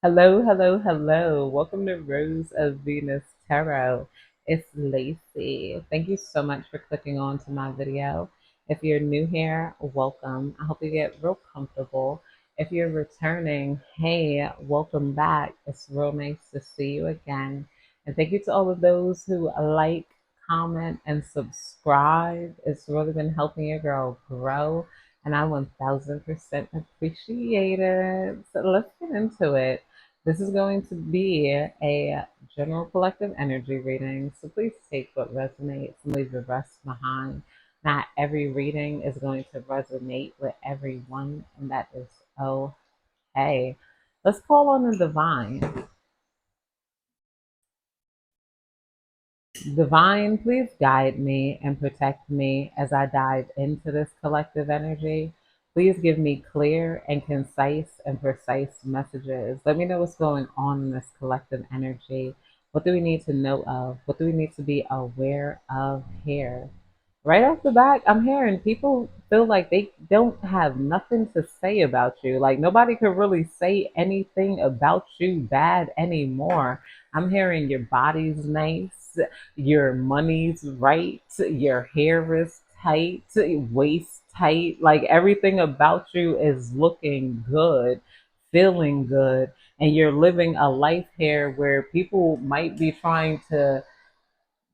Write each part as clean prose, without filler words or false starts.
Hello, hello, hello. Welcome to Rose of Venus Tarot. It's Lacey. Thank you so much for clicking on to my video. If you're new here, welcome. I hope you get real comfortable. If you're returning, hey, welcome back. It's real nice to see you again. And thank you to all of those who like, comment, and subscribe. It's really been helping your girl grow, and I 1000% appreciate it. So let's get into it. This is going to be a general collective energy reading, so please take what resonates and leave the rest behind. Not every reading is going to resonate with everyone, and that is okay. Let's call on the divine. Divine, please guide me and protect me as I dive into this collective energy. Please give me clear and concise and precise messages. Let me know what's going on in this collective energy. What do we need to know of? What do we need to be aware of here? Right off the bat, I'm hearing people feel like they don't have nothing to say about you. Like nobody could really say anything about you bad anymore. I'm hearing your body's nice, your money's right, your hair is tight, waist tight. Like everything about you is looking good, feeling good, and you're living a life here where people might be trying to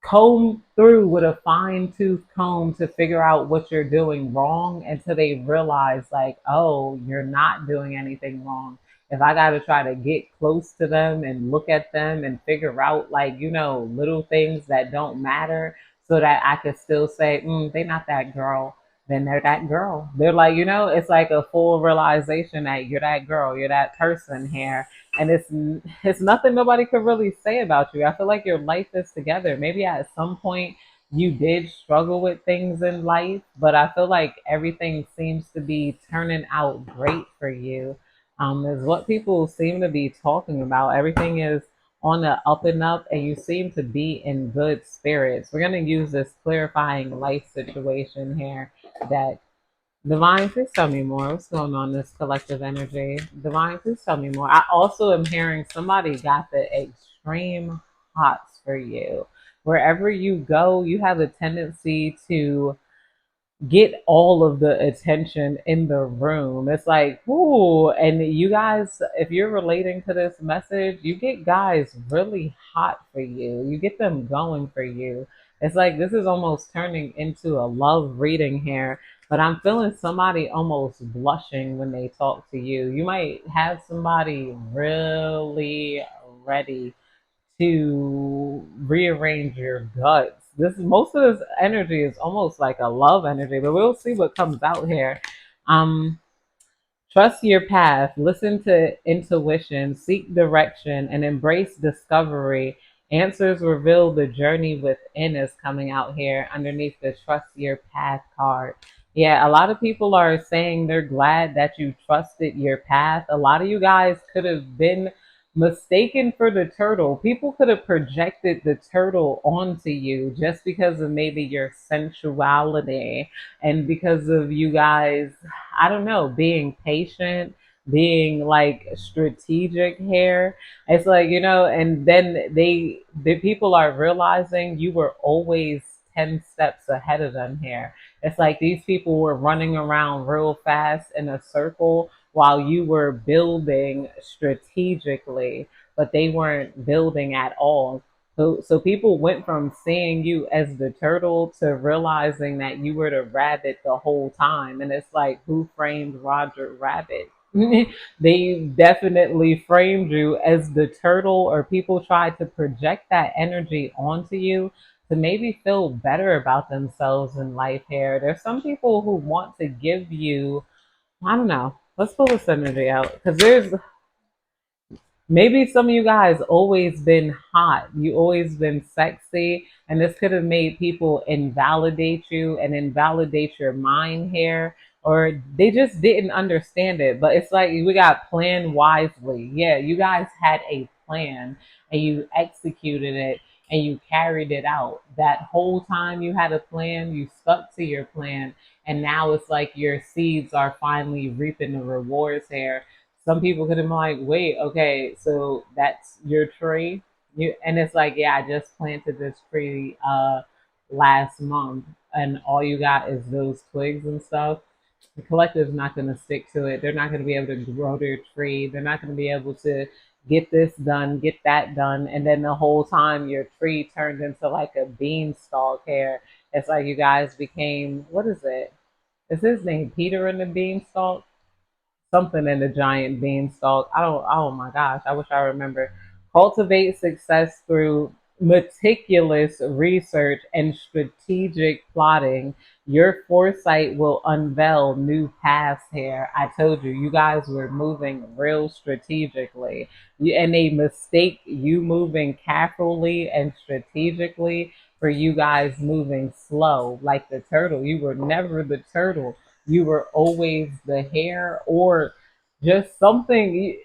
comb through with a fine tooth comb to figure out what you're doing wrong until they realize, like, oh, you're not doing anything wrong. If I got to try to get close to them and look at them and figure out, like, little things that don't matter so that I could still say, they're not that girl, then they're that girl. They're like, it's like a full realization that you're that girl, you're that person here, and it's nothing nobody could really say about you. I feel like your life is together. Maybe at some point you did struggle with things in life, but I feel like everything seems to be turning out great for you. Is what people seem to be talking about. Everything is on the up and up, and you seem to be in good spirits. We're going to use this clarifying life situation here that Divine, please tell me more. What's going on in this collective energy? Divine, please tell me more. I also am hearing somebody got the extreme hots for you. Wherever you go, you have a tendency to get all of the attention in the room. It's like, ooh, and you guys, if you're relating to this message, you get guys really hot for you. You get them going for you. It's like this is almost turning into a love reading here, but I'm feeling somebody almost blushing when they talk to you. You might have somebody really ready to rearrange your guts. This most of this energy is almost like a love energy, but we'll see what comes out here. Um, Trust your path, listen to intuition, seek direction, and embrace discovery. Answers reveal the journey within is coming out here underneath the trust your path card. Yeah, a lot of people are saying they're glad that you trusted your path. A lot of you guys could have been mistaken for the turtle. People could have projected the turtle onto you just because of maybe your sensuality and because of you guys, I don't know, being patient, being like strategic here. It's like, and then the people are realizing you were always 10 steps ahead of them here. It's like these people were running around real fast in a circle while you were building strategically, but they weren't building at all. So people went from seeing you as the turtle to realizing that you were the rabbit the whole time. And it's like, who framed Roger Rabbit? They definitely framed you as the turtle, or people tried to project that energy onto you to maybe feel better about themselves in life here. There's some people who want to give you, I don't know, let's pull this energy out because there's maybe some of you guys always been hot. You always been sexy. And this could have made people invalidate you and invalidate your mind here. Or they just didn't understand it. But it's like we got planned wisely. Yeah, you guys had a plan and you executed it and you carried it out. That whole time you had a plan, you stuck to your plan. And now it's like your seeds are finally reaping the rewards here. some people could have been like, wait, okay, so that's your tree? And it's like, yeah, I just planted this tree last month, and all you got is those twigs and stuff. The collective's not going to stick to it. They're not going to be able to grow their tree. They're not going to be able to get this done, get that done, and then the whole time your tree turned into like a beanstalk hair. It's like you guys became, what is it? Is his name Peter and the Beanstalk? Something in the giant beanstalk. I don't. Oh my gosh! I wish I remember. Cultivate success through meticulous research and strategic plotting. Your foresight will unveil new paths here. I told you, you guys were moving real strategically, and they mistake you moving carefully and strategically for you guys moving slow, like the turtle. You were never the turtle, you were always the hare or just something.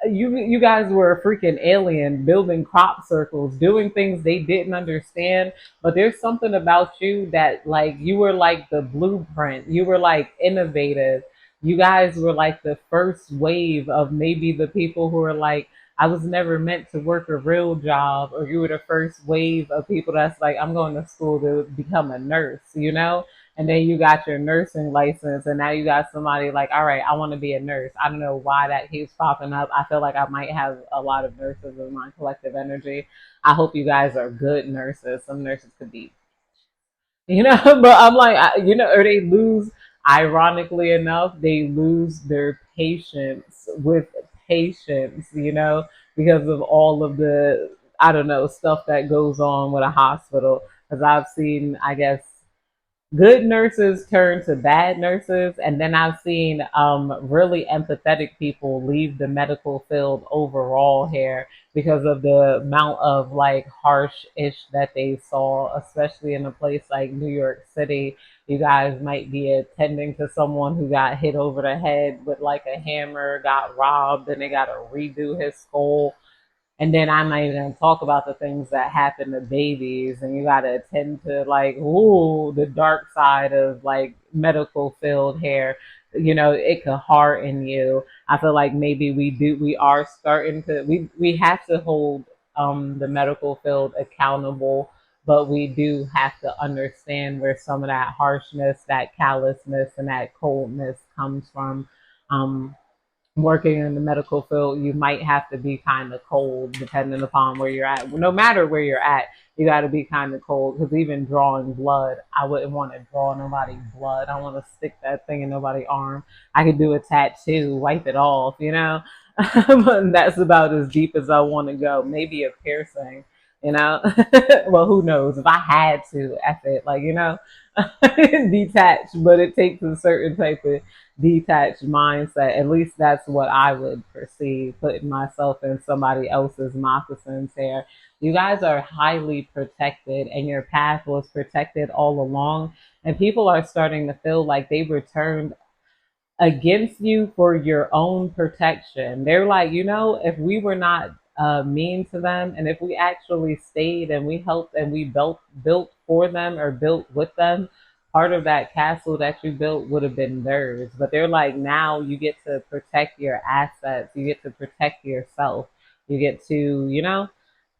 You guys were a freaking alien building crop circles, doing things they didn't understand. But there's something about you that, like, you were like the blueprint. You were like innovative. You guys were like the first wave of maybe the people who are like, I was never meant to work a real job, or you were the first wave of people that's like, I'm going to school to become a nurse, you know? And then you got your nursing license, and now you got somebody like, all right, I want to be a nurse. I don't know why that keeps popping up. I feel like I might have a lot of nurses in my collective energy. I hope you guys are good nurses. Some nurses could be, but I'm like, or they lose, ironically enough, they lose their patience with patience, because of all of the, I don't know, stuff that goes on with a hospital. Because I've seen, I guess, good nurses turn to bad nurses, and then I've seen really empathetic people leave the medical field overall here because of the amount of like harsh ish that they saw, especially in a place like New York City. You guys might be attending to someone who got hit over the head with like a hammer, got robbed, and they got to redo his skull. And then I'm not even gonna talk about the things that happen to babies, and you gotta attend to like, ooh, the dark side of like medical field here. It could harden you. I feel like maybe we are starting to, we have to hold the medical field accountable, but we do have to understand where some of that harshness, that callousness, and that coldness comes from. Working in the medical field, you might have to be kind of cold depending upon where you're at. No matter where you're at, you got to be kind of cold, because even drawing blood, I wouldn't want to draw nobody's blood. I want to stick that thing in nobody's arm. I could do a tattoo, wipe it off. But that's about as deep as I want to go. Maybe a piercing, you know. Well, who knows? If I had to, F it, like, detach. But it takes a certain type of detached mindset. At least that's what I would perceive, putting myself in somebody else's moccasins here. You guys are highly protected, and your path was protected all along. And people are starting to feel like they were turned against you for your own protection. They're like, if we were not mean to them, and if we actually stayed and we helped and we built for them or built with them, part of that castle that you built would have been theirs. But they're like, now you get to protect your assets, you get to protect yourself, you get to,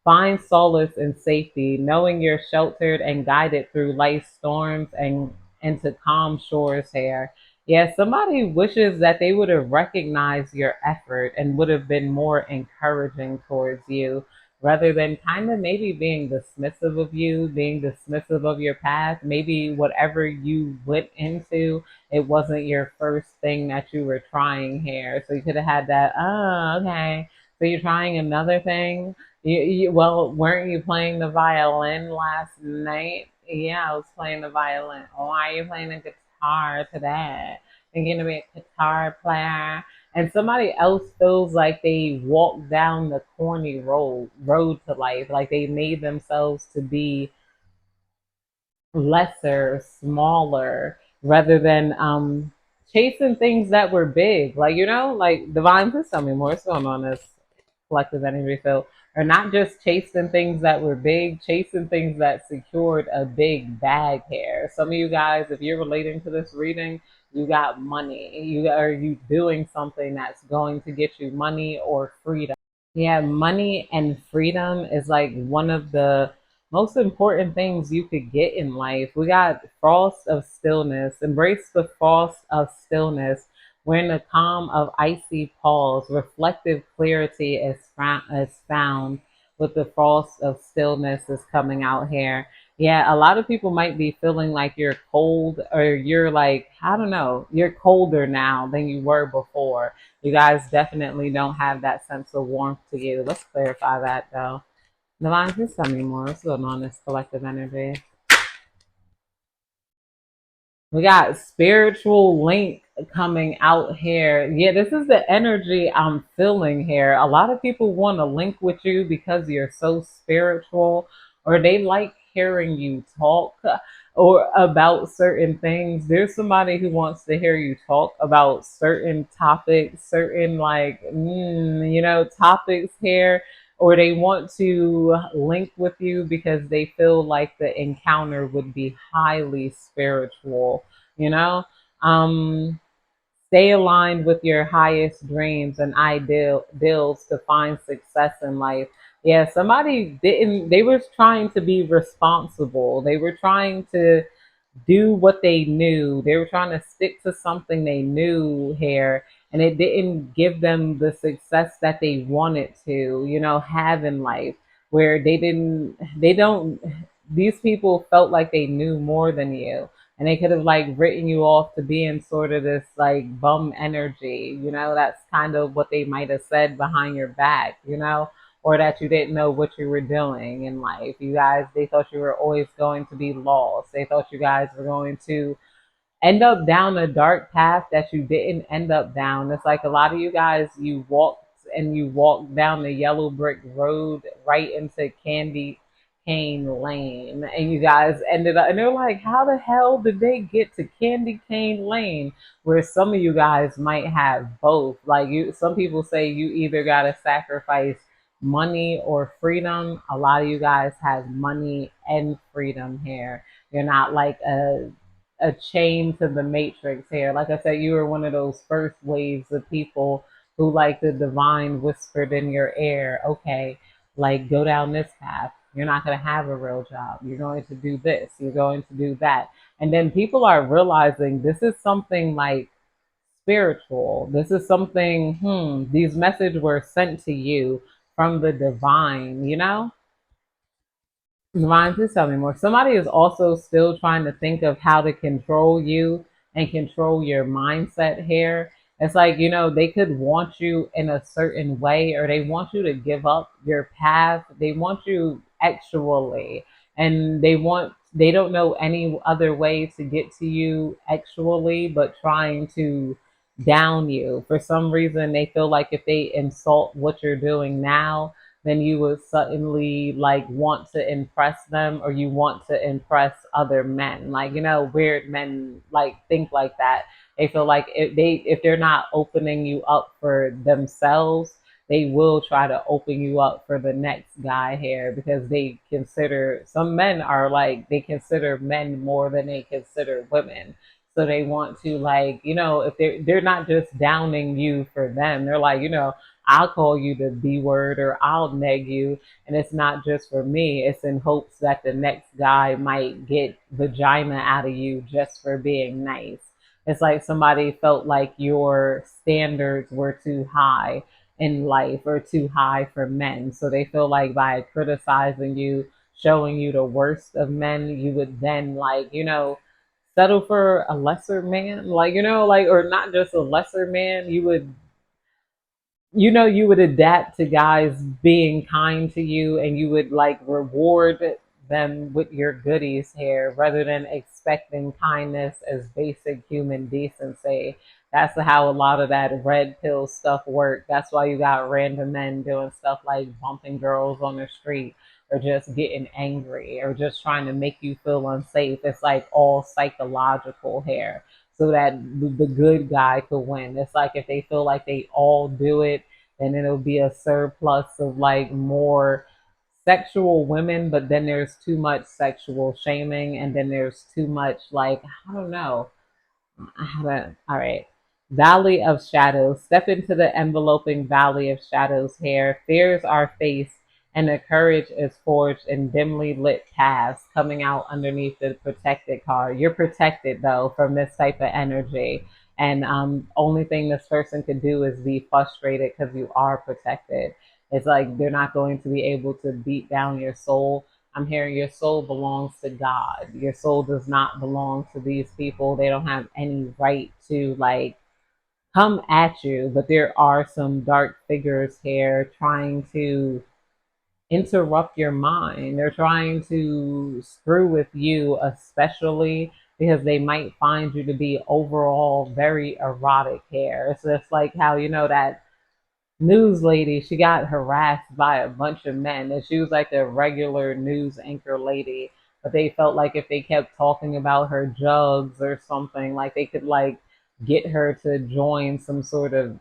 find solace in safety, knowing you're sheltered and guided through life's storms and into calm shores here. Yeah, somebody wishes that they would have recognized your effort and would have been more encouraging towards you, rather than kind of maybe being dismissive of you, being dismissive of your path. Maybe whatever you went into, it wasn't your first thing that you were trying here. So you could have had that, oh, okay. So you're trying another thing? Well, weren't you playing the violin last night? Yeah, I was playing the violin. Why are you playing the guitar today? You're going to be a guitar player. And somebody else feels like they walked down the corny road to life, like they made themselves to be lesser, smaller, rather than chasing things that were big. Like, like Divine, please tell me more. What's going on this collective energy field? Or not just chasing things that were big, chasing things that secured a big bag here. Some of you guys, if you're relating to this reading, You got money. You are you doing something that's going to get you money or freedom. Yeah, money and freedom is like one of the most important things you could get in life. We got frost of stillness. Embrace the frost of stillness. We're in the calm of icy pause. Reflective clarity is found with the frost of stillness is coming out here. Yeah, a lot of people might be feeling like you're cold or you're like, I don't know, you're colder now than you were before. You guys definitely don't have that sense of warmth to you. Let's clarify that though. Divine, please tell me more. What's going on in this collective energy? We got spiritual link coming out here. Yeah, this is the energy I'm feeling here. A lot of people want to link with you because you're so spiritual, or they like hearing you talk or about certain things. There's somebody who wants to hear you talk about certain topics, certain like, topics here, or they want to link with you because they feel like the encounter would be highly spiritual, you know? Um, Stay aligned with your highest dreams and ideals to find success in life. Yeah, somebody didn't, they were trying to be responsible. They were trying to do what they knew. They were trying to stick to something they knew here, and it didn't give them the success that they wanted to, have in life. Where they don't, these people felt like they knew more than you, and they could have like written you off to being sort of this like bum energy. That's kind of what they might have said behind your back, or that you didn't know what you were doing in life. You guys, they thought you were always going to be lost. They thought you guys were going to end up down a dark path that you didn't end up down. It's like a lot of you guys, you walked down the yellow brick road right into candy cane lane, and you guys ended up, and they're like, how the hell did they get to candy cane lane? Where some of you guys might have both. Like, some people say you either got to sacrifice money or freedom. A lot of you guys have money and freedom here. You're not like a chain to the matrix here. Like I said, you were one of those first waves of people who, like, the divine whispered in your ear, okay, like, go down this path. You're not going to have a real job. You're going to do this. You're going to do that. And then people are realizing this is something like spiritual. This is something, these messages were sent to you from the divine. Divine, please tell me more. Somebody is also still trying to think of how to control you and control your mindset here. It's like, they could want you in a certain way, or they want you to give up your path. They want you actually, and they don't know any other way to get to you actually, but trying to down you. For some reason, they feel like if they insult what you're doing now, then you would suddenly like want to impress them, or you want to impress other men. Like, weird men like think like that. They feel like if they're not opening you up for themselves, they will try to open you up for the next guy here, because they consider, some men are like, they consider men more than they consider women. So they want to, like, if they're not just downing you for them, they're like, I'll call you the B word, or I'll neg you. And it's not just for me, it's in hopes that the next guy might get vagina out of you just for being nice. It's like somebody felt like your standards were too high in life, or too high for men. So they feel like by criticizing you, showing you the worst of men, you would then, like, settle for a lesser man. Like, like, or not just a lesser man, you would adapt to guys being kind to you, and you would like reward them with your goodies here, rather than expecting kindness as basic human decency. That's how a lot of that red pill stuff works. That's why you got random men doing stuff like bumping girls on the street, or just getting angry, or just trying to make you feel unsafe. It's like all psychological here, so that the good guy could win. It's like if they feel like they all do it, then it'll be a surplus of like more sexual women, but then there's too much sexual shaming, and then there's too much, like, I don't know. I haven't. All right. Valley of shadows. Step into the enveloping valley of shadows here. Fears are faced, and the courage is forged in dimly lit paths coming out underneath the protected card. You're protected though from this type of energy. And only thing this person could do is be frustrated because you are protected. It's like they're not going to be able to beat down your soul. I'm hearing your soul belongs to God. Your soul does not belong to these people. They don't have any right to like come at you, but there are some dark figures here trying to interrupt your mind. They're trying to screw with you, especially because they might find you to be overall very erotic here. It's just like how, you know, that news lady, she got harassed by a bunch of men, and she was like a regular news anchor lady, but they felt like if they kept talking about her jugs or something, like they could like get her to join some sort of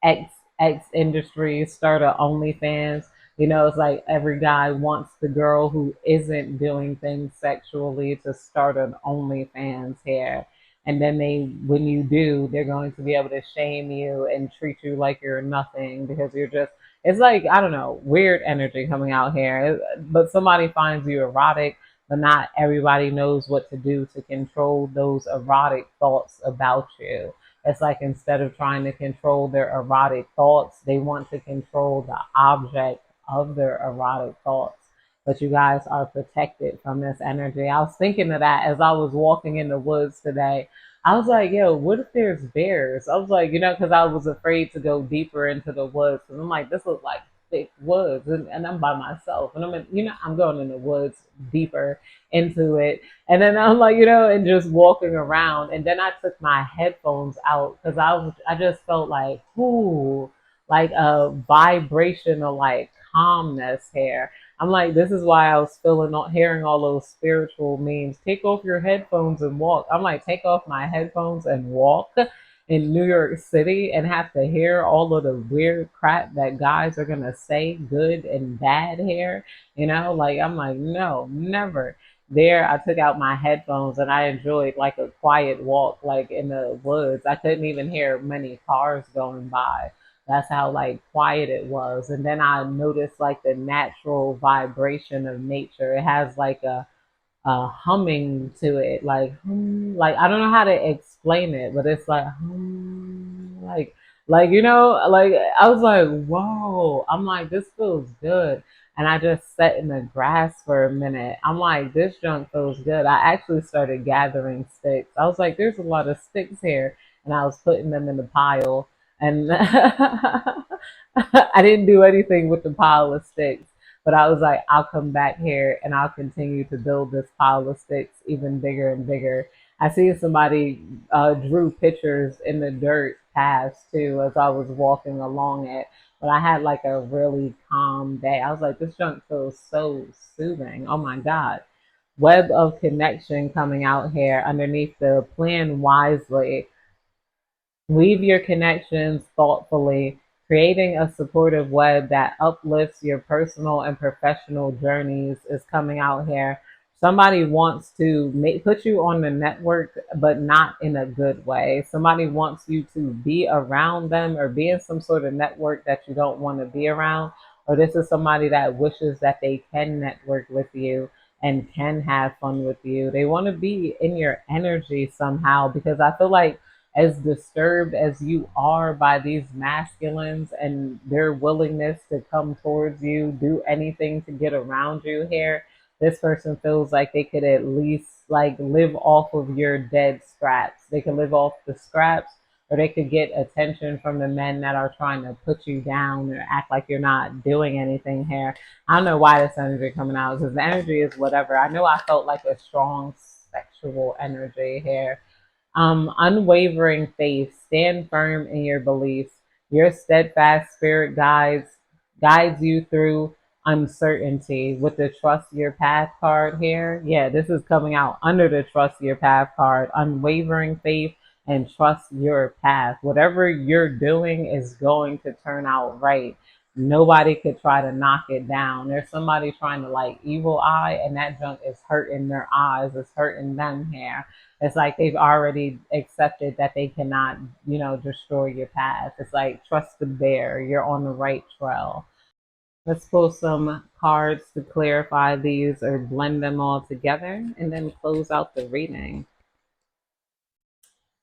X X industries, start a OnlyFans. You know, it's like every guy wants the girl who isn't doing things sexually to start an OnlyFans here. And then when you do, they're going to be able to shame you and treat you like you're nothing because you're just, it's like, I don't know, weird energy coming out here. But somebody finds you erotic, but not everybody knows what to do to control those erotic thoughts about you. It's like instead of trying to control their erotic thoughts, they want to control the object of their erotic thoughts. But you guys are protected from this energy. I was thinking of that as I was walking in the woods today. I was like, yo, what if there's bears? I was like, you know, because I was afraid to go deeper into the woods. And I'm like, this looks like thick woods. And I'm by myself. And I'm, you know, I'm going in the woods deeper into it. And then I'm like, you know, and just walking around. And then I took my headphones out because I just felt like, ooh, like a vibrational, like calmness here. I'm like, this is why I was hearing all those spiritual memes. Take off your headphones and walk. I'm like, take off my headphones and walk in New York City and have to hear all of the weird crap that guys are gonna say, good and bad here. You know, like I'm like, no, never. There, I took out my headphones and I enjoyed like a quiet walk, like in the woods. I couldn't even hear many cars going by. That's how like quiet it was. And then I noticed like the natural vibration of nature. It has like a humming to it, like I don't know how to explain it, but it's like like you know, like I was like, whoa! I'm like, this feels good, and I just sat in the grass for a minute. I'm like, this junk feels good. I actually started gathering sticks. I was like, there's a lot of sticks here, and I was putting them in the pile, and I didn't do anything with the pile of sticks. But I was like, I'll come back here and I'll continue to build this pile of sticks even bigger and bigger. I seen somebody drew pictures in the dirt paths too as I was walking along it. But I had like a really calm day. I was like, this junk feels so soothing. Oh my God. Web of connection coming out here underneath the plan wisely. Weave your connections thoughtfully, creating a supportive web that uplifts your personal and professional journeys is coming out here. Somebody wants to put you on the network, but not in a good way. Somebody wants you to be around them or be in some sort of network that you don't want to be around. Or this is somebody that wishes that they can network with you and can have fun with you. They want to be in your energy somehow because I feel like as disturbed as you are by these masculines and their willingness to come towards you, do anything to get around you here, this person feels like they could at least like live off of your dead scraps. They could live off the scraps or they could get attention from the men that are trying to put you down or act like you're not doing anything here. I don't know why this energy coming out because the energy is whatever. I know I felt like a strong sexual energy here. Unwavering faith. Stand firm in your beliefs. Your steadfast spirit guides you through uncertainty. With the trust your path card here, yeah, this is coming out under the trust your path card. Unwavering faith and trust your path. Whatever you're doing is going to turn out right. nobody could try to knock it down. There's somebody trying to like evil eye, and that junk is hurting their eyes, it's hurting them here. It's like they've already accepted that they cannot, destroy your path. It's like trust the bear, you're on the right trail. Let's pull some cards to clarify these or blend them all together and then close out the reading.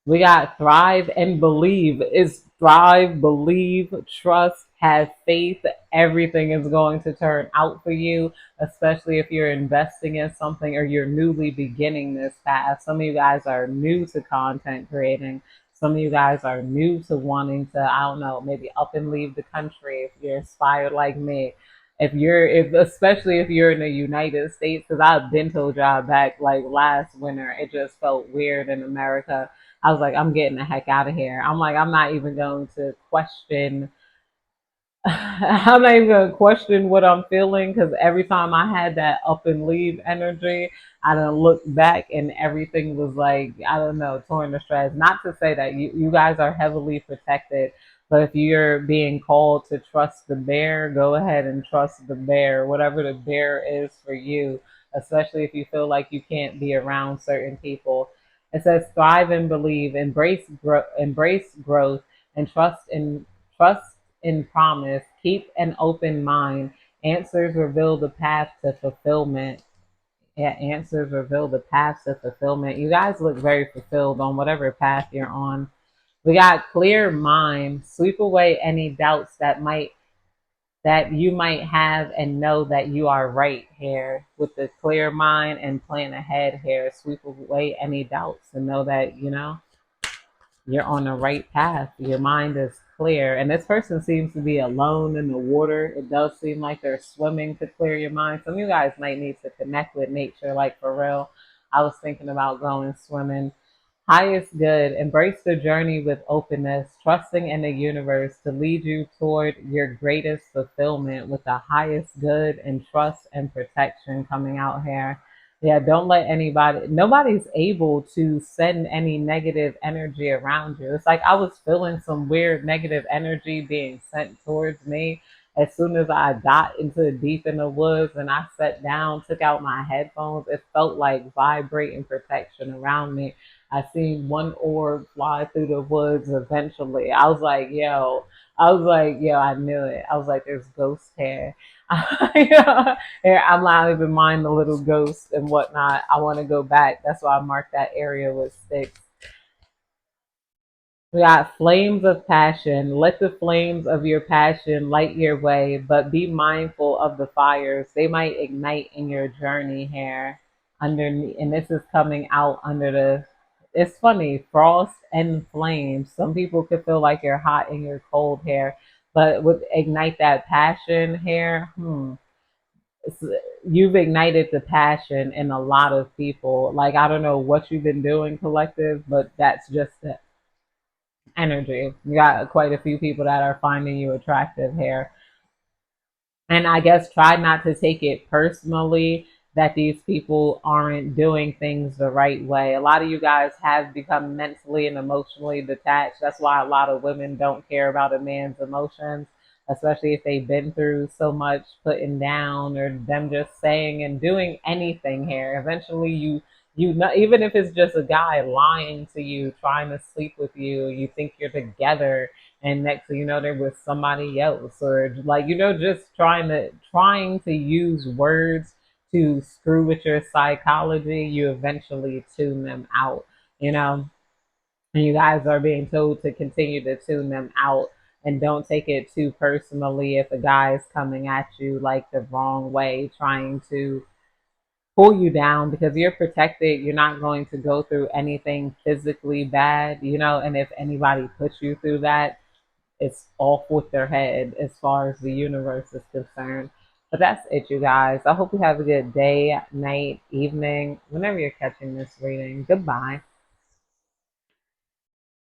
We got thrive and believe. Is thrive, believe, trust, have faith. Everything is going to turn out for you, especially if you're investing in something or you're newly beginning this path. Some of you guys are new to content creating. Some of you guys are new to wanting to, I don't know, maybe up and leave the country if you're inspired like me. If especially if you're in the United States, because I've been to a job back like last winter, it just felt weird in America. I was like, I'm getting the heck out of here. I'm like, I'm not even going to question I'm not even gonna question what I'm feeling because every time I had that up and leave energy, I don't look back and everything was like, I don't know, torn to shreds. Not to say that you guys are heavily protected, but if you're being called to trust the bear, go ahead and trust the bear, whatever the bear is for you, especially if you feel like you can't be around certain people. It says thrive and believe, embrace growth, and trust in promise. Keep an open mind. Answers reveal the path to fulfillment. Yeah, answers reveal the path to fulfillment. You guys look very fulfilled on whatever path you're on. We got clear mind. Sweep away any doubts that you might have and know that you are right here with the clear mind and plan ahead here. Sweep away any doubts and know that, you're on the right path. Your mind is clear. And this person seems to be alone in the water. It does seem like they're swimming to clear your mind. Some of you guys might need to connect with nature, like for real. I was thinking about going swimming. Highest good. Embrace the journey with openness, trusting in the universe to lead you toward your greatest fulfillment with the highest good and trust and protection coming out here. Yeah, don't let nobody's able to send any negative energy around you. It's like I was feeling some weird negative energy being sent towards me as soon as I got into deep in the woods and I sat down, took out my headphones. It felt like vibrating protection around me. I seen one orb fly through the woods eventually. I was like, yo, I knew it. I was like, there's ghosts here. Here, I'm not even mind the little ghosts and whatnot. I want to go back. That's why I marked that area with sticks. We got flames of passion. Let the flames of your passion light your way, but be mindful of the fires. They might ignite in your journey here. Underneath, and this is coming out under the. It's funny, frost and flames. Some people could feel like you're hot and you're cold here, but with ignite that passion here, you've ignited the passion in a lot of people. Like I don't know what you've been doing, collective, but that's just it energy. You got quite a few people that are finding you attractive here. And I guess try not to take it personally that these people aren't doing things the right way. A lot of you guys have become mentally and emotionally detached. That's why a lot of women don't care about a man's emotions, especially if they've been through so much putting down or them just saying and doing anything here. Eventually you know, even if it's just a guy lying to you, trying to sleep with you, you think you're together, and next thing you know they're with somebody else, or like just trying to use words to screw with your psychology. You eventually tune them out, you know and you guys are being told to continue to tune them out and don't take it too personally if a guy is coming at you like the wrong way, trying to pull you down, because you're protected. You're not going to go through anything physically bad, and if anybody puts you through that, it's off with their head as far as the universe is concerned. But that's it, you guys. I hope you have a good day, night, evening, whenever you're catching this reading. Goodbye.